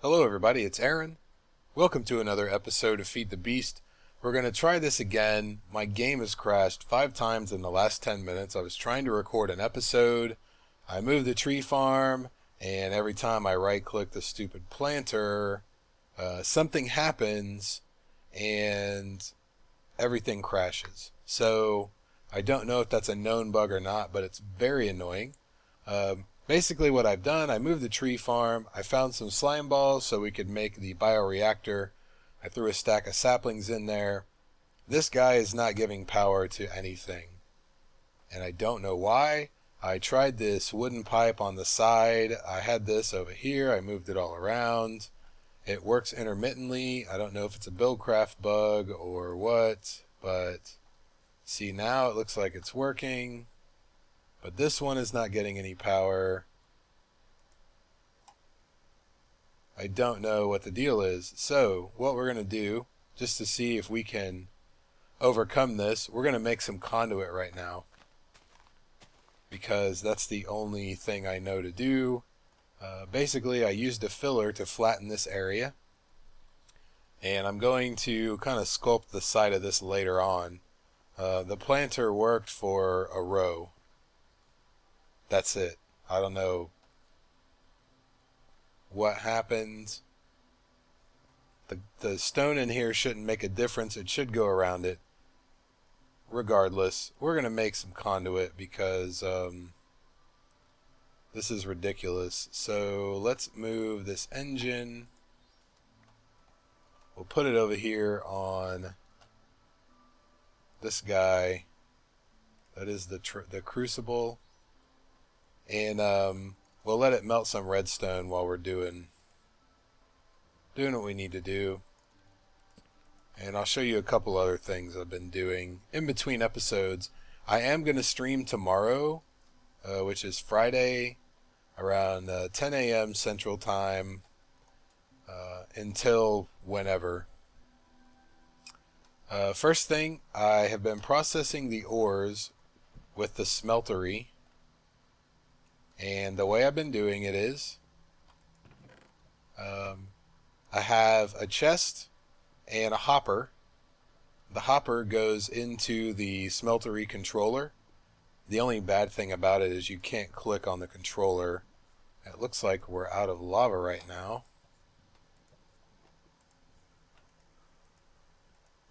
Hello everybody, it's Aaron. Welcome to another episode of Feed the Beast. We're going to try this again. My game has crashed 5 times in the last 10 minutes. I was trying to record an episode. I moved the tree farm, and every time I right-click the stupid planter, something happens, and everything crashes. So I don't know if that's a known bug or not, but it's very annoying. Basically what I've done, I moved the tree farm, I found some slime balls so we could make the bioreactor. I threw a stack of saplings in there. This guy is not giving power to anything, and I don't know why. I tried this wooden pipe on the side. I had this over here. I moved it all around. It works intermittently. I don't know if it's a Buildcraft bug or what, but see, now it looks like it's working. But this one is not getting any power. I don't know what the deal is. So what we're going to do, just to see if we can overcome this, we're going to make some conduit right now, because that's the only thing I know to do. Basically, I used a filler to flatten this area, and I'm going to kind of sculpt the side of this later on. The planter worked for a row. That's it. I don't know what happened. The stone in here shouldn't make a difference. It should go around it. Regardless, we're going to make some conduit because this is ridiculous. So let's move this engine. We'll put it over here on this guy. That is the crucible. And we'll let it melt some redstone while we're doing what we need to do. And I'll show you a couple other things I've been doing in between episodes. I am going to stream tomorrow, which is Friday, around 10 a.m. Central Time, until whenever. First thing, I have been processing the ores with the smeltery. And the way I've been doing it is, I have a chest and a hopper. The hopper goes into the smeltery controller. The only bad thing about it is you can't click on the controller. It looks like we're out of lava right now,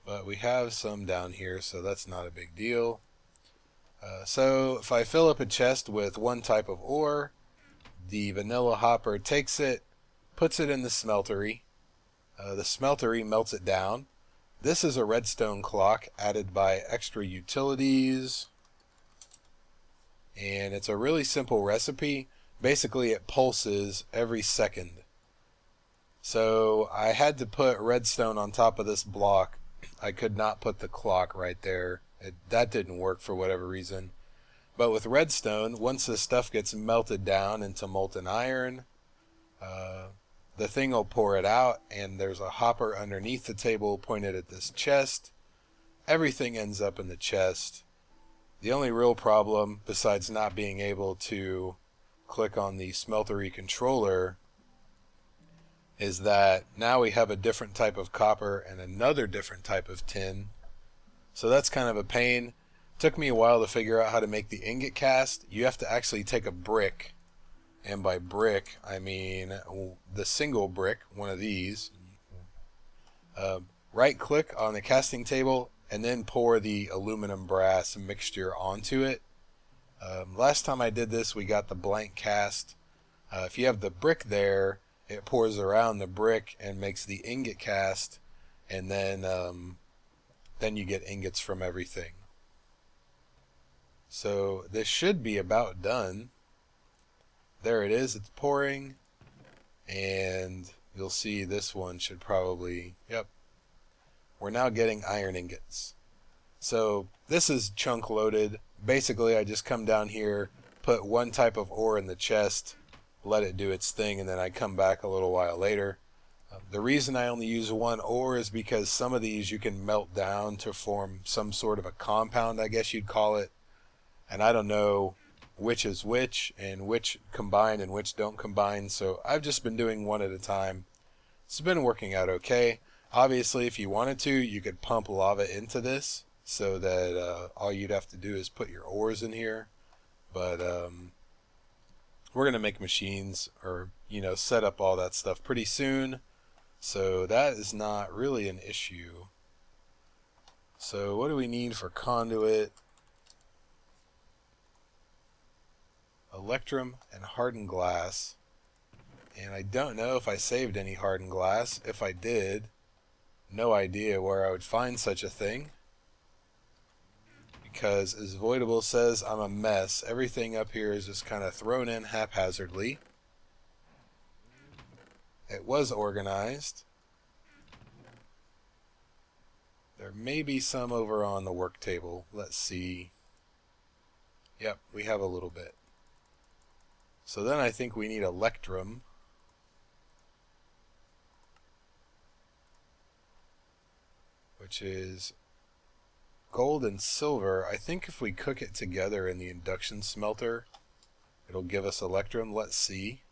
but we have some down here, so that's not a big deal. So if I fill up a chest with one type of ore, the vanilla hopper takes it, puts it in the smeltery. The smeltery melts it down. This is a redstone clock added by Extra Utilities, and it's a really simple recipe. Basically, it pulses every second. So I had to put redstone on top of this block. I could not put the clock right there. That didn't work for whatever reason. But with redstone, once the stuff gets melted down into molten iron, the thing will pour it out, and there's a hopper underneath the table pointed at this chest. Everything ends up in the chest. The only real problem, besides not being able to click on the smeltery controller, is that now we have a different type of copper and another different type of tin. So that's kind of a pain. Took me a while to figure out how to make the ingot cast. You have to actually take a brick, and by brick I mean the single brick, one of these. Right click on the casting table and then pour the aluminum brass mixture onto it. Last time I did this we got the blank cast. If you have the brick there, it pours around the brick and makes the ingot cast, and then you get ingots from everything. So this should be about done. There it is, it's pouring, and you'll see this one should probably, yep. We're now getting iron ingots. So this is chunk loaded. Basically I just come down here, put one type of ore in the chest, let it do its thing, and then I come back a little while later. The reason I only use one ore is because some of these you can melt down to form some sort of a compound, I guess you'd call it. And I don't know which is which, and which combine and which don't combine, so I've just been doing one at a time. It's been working out okay. Obviously, if you wanted to, you could pump lava into this so that all you'd have to do is put your ores in here. But we're going to make machines or, set up all that stuff pretty soon. So that is not really an issue. So what do we need for conduit? Electrum and hardened glass. And I don't know if I saved any hardened glass. If I did, no idea where I would find such a thing. Because as Voidable says, I'm a mess. Everything up here is just kind of thrown in haphazardly. It was organized. There may be some over on the work table. Let's see. Yep, we have a little bit. So then I think we need electrum. Which is gold and silver. I think if we cook it together in the induction smelter, it'll give us electrum. Let's see.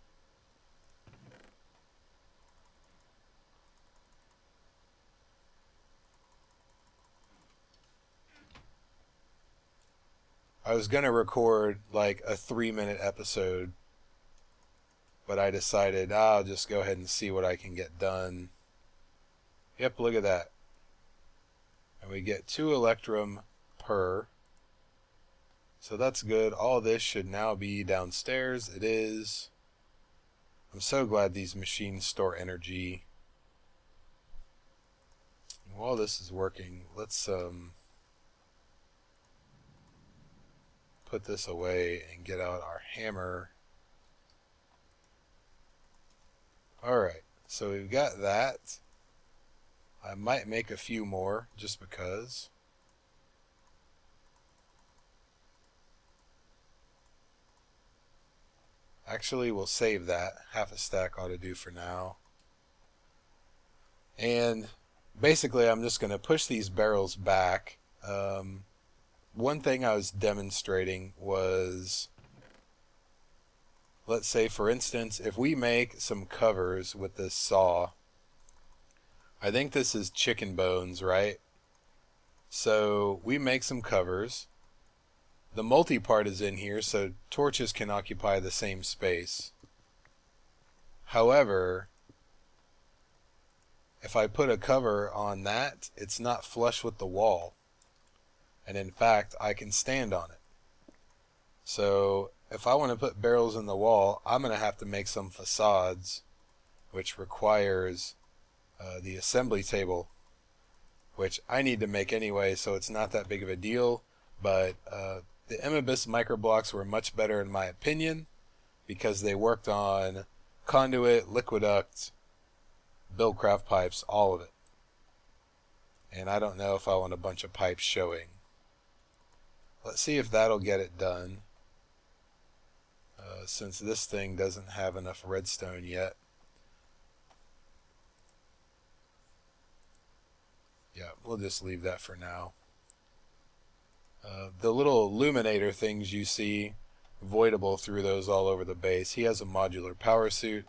I was going to record like a 3-minute episode, but I decided I'll just go ahead and see what I can get done. Yep, look at that. And we get 2 electrum per. So that's good. All this should now be downstairs. It is. I'm so glad these machines store energy. And while this is working, let's put this away and get out our hammer. Alright, so we've got that. I might make a few more just because. Actually, we'll save that. Half a stack ought to do for now. And basically, I'm just going to push these barrels back. One thing I was demonstrating was, let's say for instance, if we make some covers with this saw, I think this is chicken bones, right? So we make some covers. The multi-part is in here, so torches can occupy the same space. However, if I put a cover on that, it's not flush with the wall. And in fact, I can stand on it. So if I want to put barrels in the wall, I'm going to have to make some facades, which requires the assembly table, which I need to make anyway, so it's not that big of a deal. But the Immibis microblocks were much better in my opinion because they worked on conduit, liquiduct, buildcraft pipes, all of it. And I don't know if I want a bunch of pipes showing. Let's see if that'll get it done. Since this thing doesn't have enough redstone yet. Yeah, we'll just leave that for now. The little illuminator things you see, Voidable threw those all over the base. He has a modular power suit.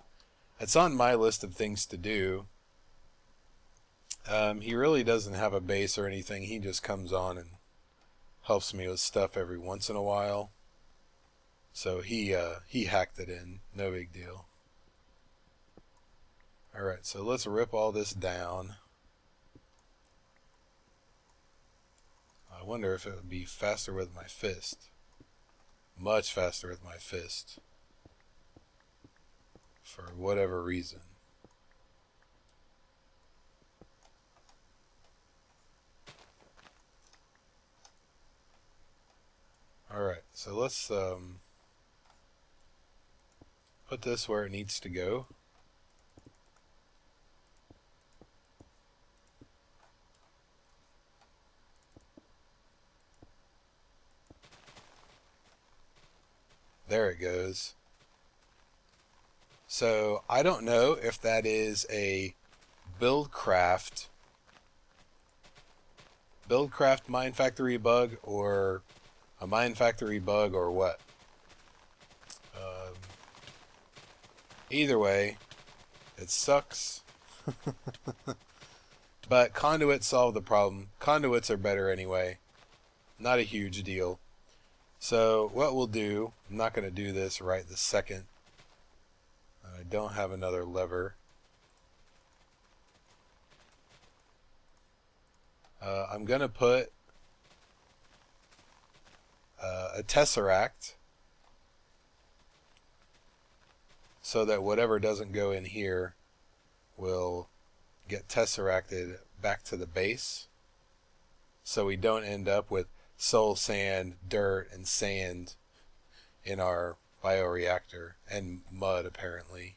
It's on my list of things to do. He really doesn't have a base or anything. He just comes on and helps me with stuff every once in a while. So he hacked it in. No big deal. Alright, so let's rip all this down. I wonder if it would be faster with my fist. Much faster with my fist. For whatever reason. Alright, so let's put this where it needs to go. There it goes. So I don't know if that is a buildcraft mine factory bug or a mine factory bug or what. Either way, it sucks. But conduits solve the problem. Conduits are better anyway. Not a huge deal. So what we'll do, I'm not going to do this right this second. I don't have another lever. I'm going to put a tesseract so that whatever doesn't go in here will get tesseracted back to the base, so we don't end up with soul sand, dirt, and sand in our bioreactor, and mud apparently.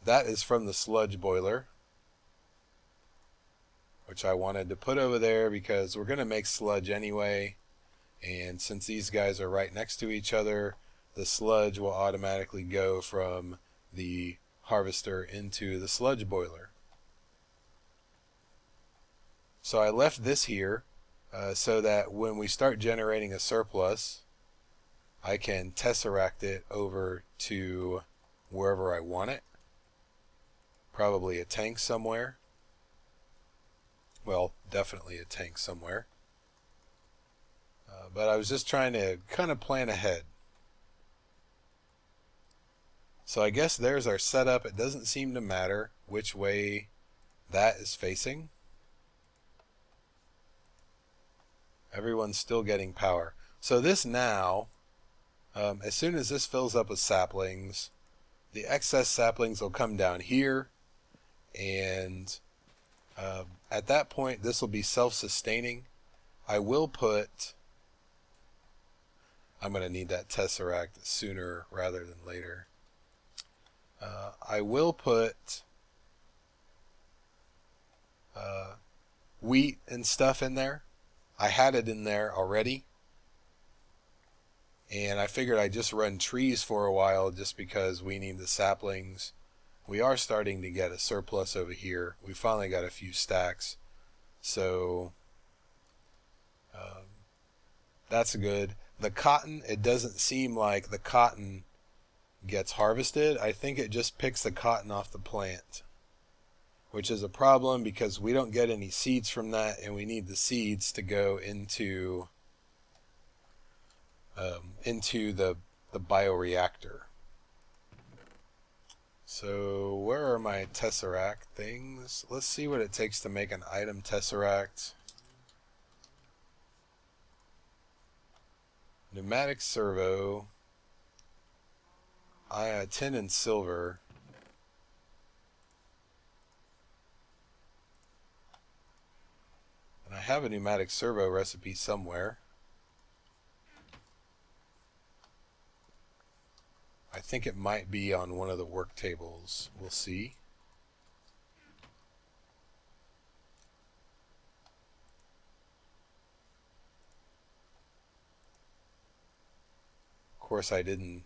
That is from the sludge boiler, which I wanted to put over there because we're going to make sludge anyway, and since these guys are right next to each other, the sludge will automatically go from the harvester into the sludge boiler. So I left this here so that when we start generating a surplus, I can tesseract it over to wherever I want it. Probably a tank somewhere. Well, definitely a tank somewhere. But I was just trying to kind of plan ahead. So I guess there's our setup. It doesn't seem to matter which way that is facing. Everyone's still getting power. So this now, as soon as this fills up with saplings, the excess saplings will come down here, and at that point this will be self-sustaining. I will put, I'm going to need that tesseract sooner rather than later. I will put wheat and stuff in there. I had it in there already, and I figured I'd just run trees for a while just because we need the saplings. We are starting to get a surplus over here. We finally got a few stacks, so that's good. The cotton, it doesn't seem like the cotton gets harvested. I think it just picks the cotton off the plant, which is a problem because we don't get any seeds from that, and we need the seeds to go into the bioreactor. So where are my tesseract things? Let's see what it takes to make an item tesseract. Pneumatic servo. Tin and silver. And I have a pneumatic servo recipe somewhere. I think it might be on one of the work tables. We'll see. Of course, I didn't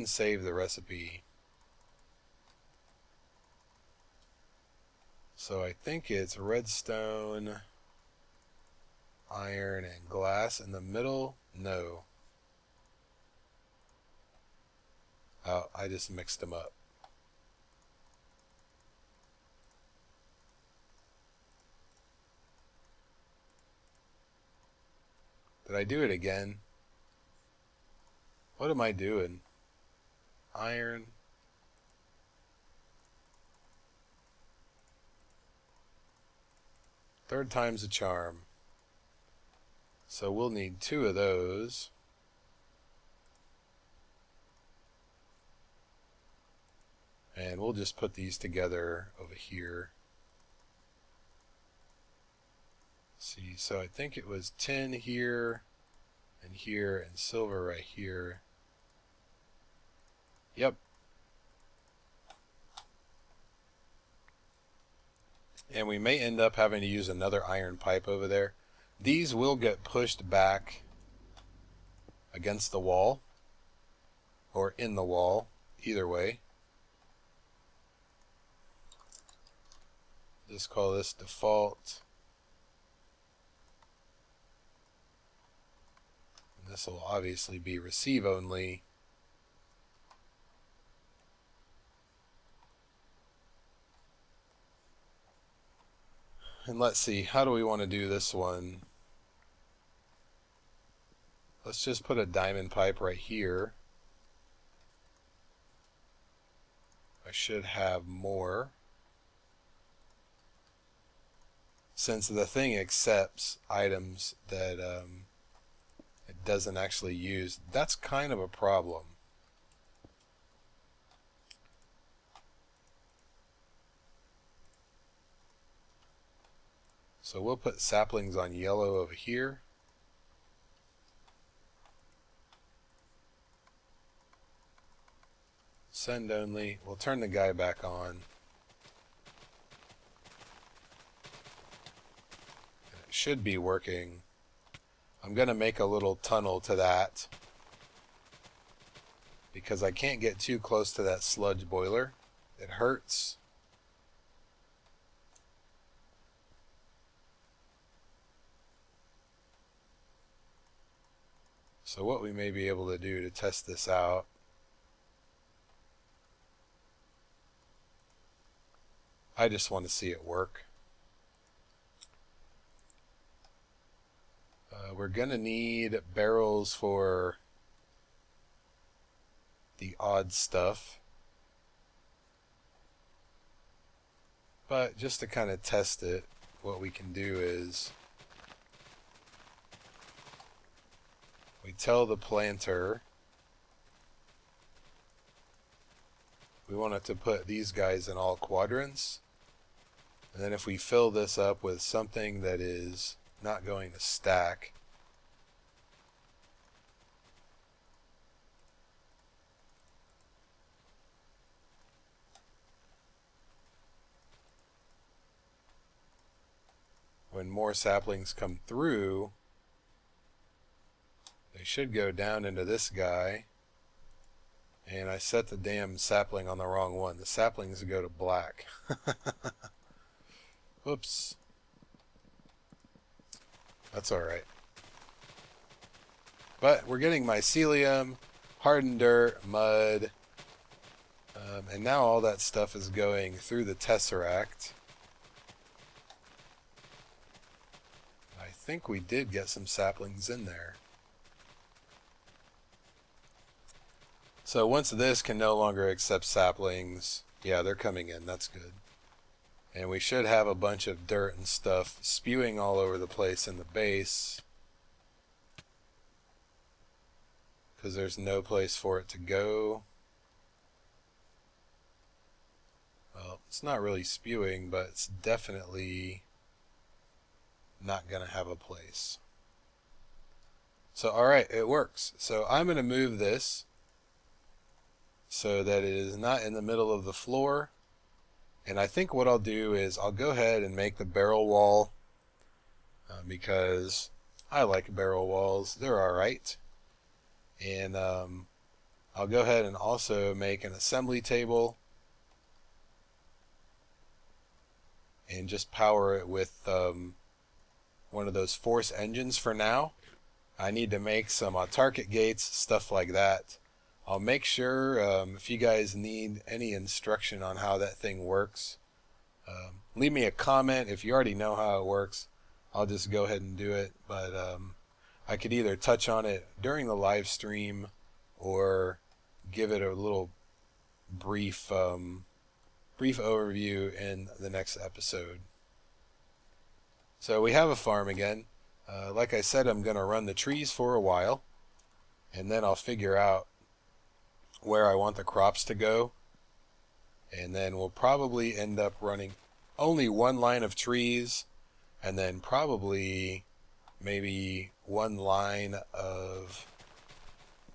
save the recipe. So I think it's redstone, iron, and glass in the middle. No. Oh, I just mixed them up. Did I do it again? What am I doing? Iron. Third time's a charm. So we'll need 2 of those. And we'll just put these together over here. Let's see, so I think it was tin here, and silver right here. Yep. And we may end up having to use another iron pipe over there. These will get pushed back against the wall, or in the wall, either way. Just call this default. And this will obviously be receive only. And let's see, how do we want to do this one? Let's just put a diamond pipe right here. I should have more. Since the thing accepts items that it doesn't actually use, that's kind of a problem. So we'll put saplings on yellow over here. Send only. We'll turn the guy back on. It should be working. I'm going to make a little tunnel to that because I can't get too close to that sludge boiler. It hurts. So what we may be able to do to test this out, I just want to see it work. We're going to need barrels for the odd stuff. But just to kind of test it, what we can do is we tell the planter we want it to put these guys in all quadrants. And then if we fill this up with something that is not going to stack, when more saplings come through, they should go down into this guy. And I set the damn sapling on the wrong one. The saplings go to black. Whoops. That's alright. But we're getting mycelium, hardened dirt, mud, and now all that stuff is going through the tesseract. I think we did get some saplings in there. So once this can no longer accept saplings, yeah, they're coming in. That's good. And we should have a bunch of dirt and stuff spewing all over the place in the base, because there's no place for it to go. Well, it's not really spewing, but it's definitely not going to have a place. So, alright, it works. So I'm going to move this so that it is not in the middle of the floor. And I think what I'll do is I'll go ahead and make the barrel wall because I like barrel walls. They're alright. And I'll go ahead and also make an assembly table and just power it with one of those force engines for now. I need to make some autarkic gates, stuff like that. I'll make sure if you guys need any instruction on how that thing works, leave me a comment. If you already know how it works, I'll just go ahead and do it. But I could either touch on it during the live stream or give it a little brief overview in the next episode. So we have a farm again. Like I said, I'm going to run the trees for a while, and then I'll figure out where I want the crops to go. And then we'll probably end up running only one line of trees, and then probably maybe one line of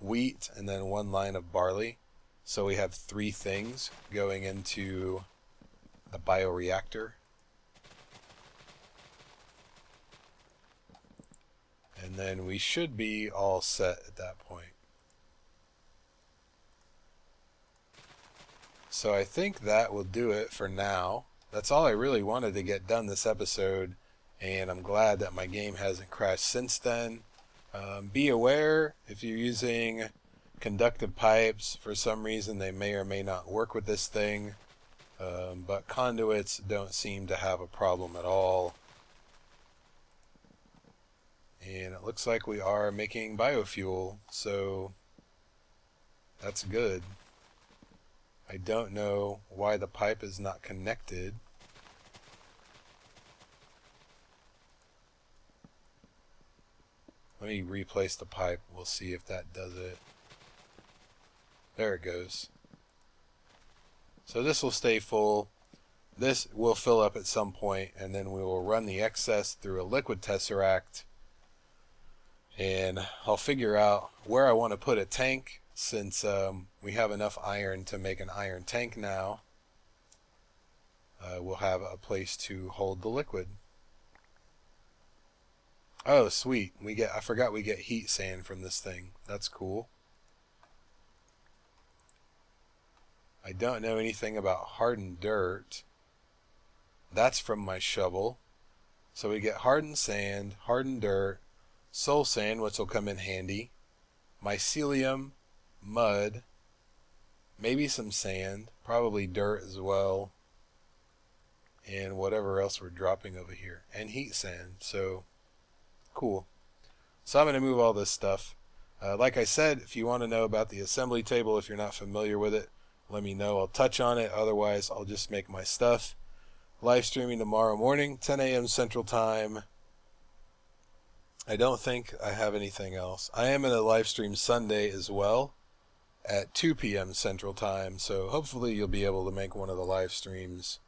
wheat and then one line of barley. So we have 3 things going into the bioreactor. And then we should be all set at that point. So I think that will do it for now. That's all I really wanted to get done this episode, and I'm glad that my game hasn't crashed since then. Be aware if you're using conductive pipes, for some reason they may or may not work with this thing, but conduits don't seem to have a problem at all. And it looks like we are making biofuel, so that's good. I don't know why the pipe is not connected. Let me replace the pipe. We'll see if that does it. There it goes. So this will stay full. This will fill up at some point, and then we will run the excess through a liquid tesseract. And I'll figure out where I want to put a tank, since we have enough iron to make an iron tank now. We'll have a place to hold the liquid. Oh, sweet. I forgot we get heat sand from this thing. That's cool. I don't know anything about hardened dirt. That's from my shovel. So we get hardened sand, hardened dirt, soul sand, which will come in handy, mycelium, mud, maybe some sand, probably dirt as well, and whatever else we're dropping over here, and heat sand. So cool. So I'm going to move all this stuff. Like I said, if you want to know about the assembly table, if you're not familiar with it, let me know. I'll touch on it. Otherwise, I'll just make my stuff. Live streaming tomorrow morning, 10 a.m. Central Time. I don't think I have anything else. I am in a live stream Sunday as well at 2 p.m. Central Time, so hopefully you'll be able to make one of the live streams.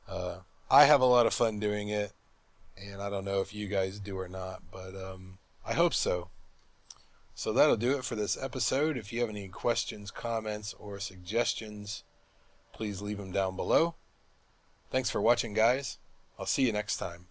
I have a lot of fun doing it, and I don't know if you guys do or not, but I hope so. So that'll do it for this episode. If you have any questions, comments, or suggestions, please leave them down below. Thanks for watching, guys. I'll see you next time.